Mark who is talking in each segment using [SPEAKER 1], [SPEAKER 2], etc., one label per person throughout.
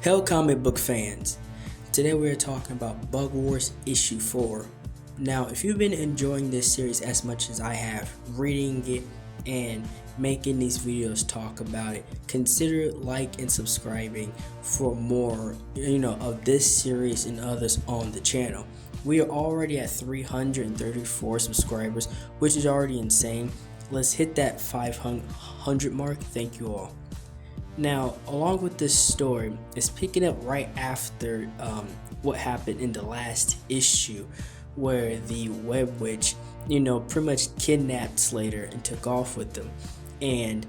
[SPEAKER 1] Hell comic book fans, today we are talking about Bug Wars issue 4. Now if you've been enjoying this series as much as I have, reading it and making these videos talk about it, consider like and subscribing for more of this series and others on the channel. We are already at 334 subscribers, which is already insane. Let's hit that 500 mark. Thank you all. Now, along with this story, it's picking up right after what happened in the last issue, where the Web Witch, pretty much kidnapped Slater and took off with them. And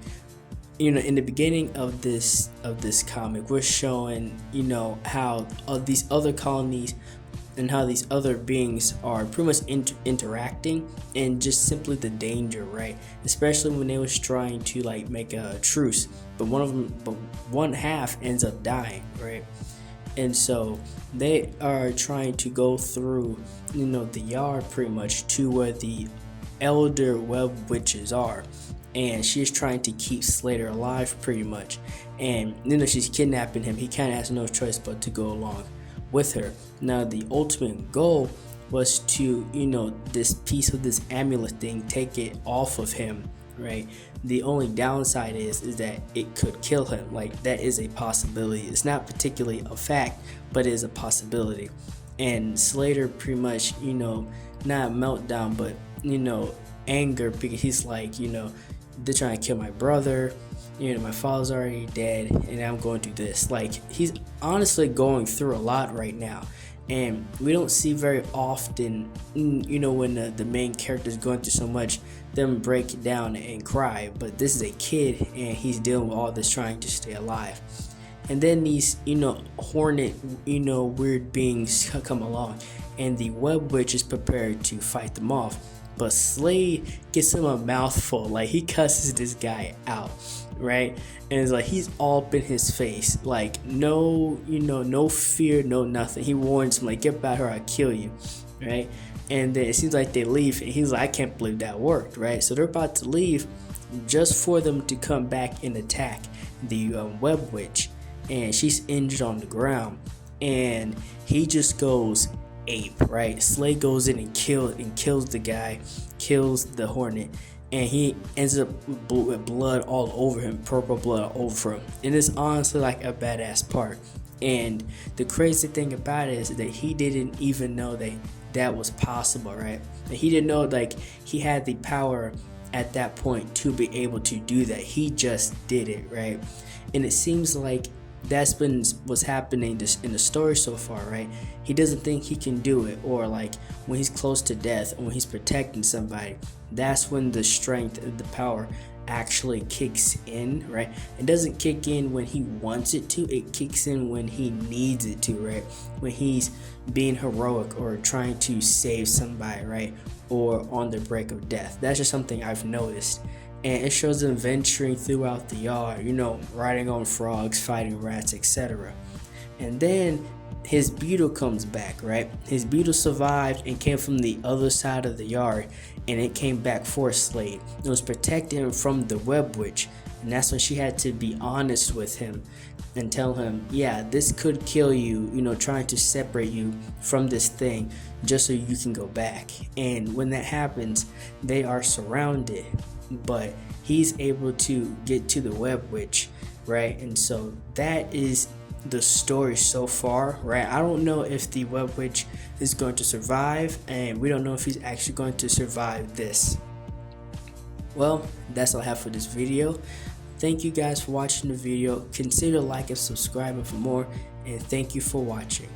[SPEAKER 1] in the beginning of this comic, we're showing how these other colonies and how these other beings are pretty much interacting, and just simply the danger, right? Especially when they was trying to make a truce, but one half ends up dying, right? And so they are trying to go through the yard pretty much to where the elder Web Witches are, and she's trying to keep Slater alive pretty much. And she's kidnapping him. He kind of has no choice but to go along with her. Now the ultimate goal was to this piece of this amulet thing, take it off of him, right? The only downside is that it could kill him. That is a possibility. It's not particularly a fact, but it is a possibility. And Slater pretty much not meltdown, but anger, because he's they're trying to kill my brother, my father's already dead, and I'm going through this. He's honestly going through a lot right now, and we don't see very often when the main character is going through so much, them break down and cry. But this is a kid, and he's dealing with all this, trying to stay alive. And then these hornet weird beings come along, and the Web Witch is prepared to fight them off. But Slade gets him a mouthful. He cusses this guy out, right? And it's he's all up in his face, no fear, no nothing. He warns him, get back here, I'll kill you, right? And then it seems like they leave, and he's I can't believe that worked, right? So they're about to leave, just for them to come back and attack the Web Witch, and she's injured on the ground, and he just goes ape, right? Slade goes in and kills the guy, kills the hornet, and he ends up with blood all over him, purple blood all over him. And it's honestly a badass part. And the crazy thing about it is that he didn't even know that was possible, right? He didn't know he had the power at that point to be able to do that. He just did it, right? And it seems that's been what's happening in the story so far, right? He doesn't think he can do it, or when he's close to death, or when he's protecting somebody, that's when the strength and the power actually kicks in, right? It doesn't kick in when he wants it to, it kicks in when he needs it to, right? When he's being heroic or trying to save somebody, right? Or on the brink of death. That's just something I've noticed. And it shows them venturing throughout the yard, riding on frogs, fighting rats, etc. And then his beetle comes back, right? His beetle survived and came from the other side of the yard, and it came back for Slade. It was protecting him from the Web Witch, and that's when she had to be honest with him and tell him, yeah, this could kill you, trying to separate you from this thing just so you can go back. And when that happens, they are surrounded, but he's able to get to the Web Witch, right? And so that is the story so far, right? I don't know if the Web Witch is going to survive, and we don't know if he's actually going to survive this. Well, that's all I have for this video. Thank you guys for watching the video. Consider liking and subscribing for more, and thank you for watching.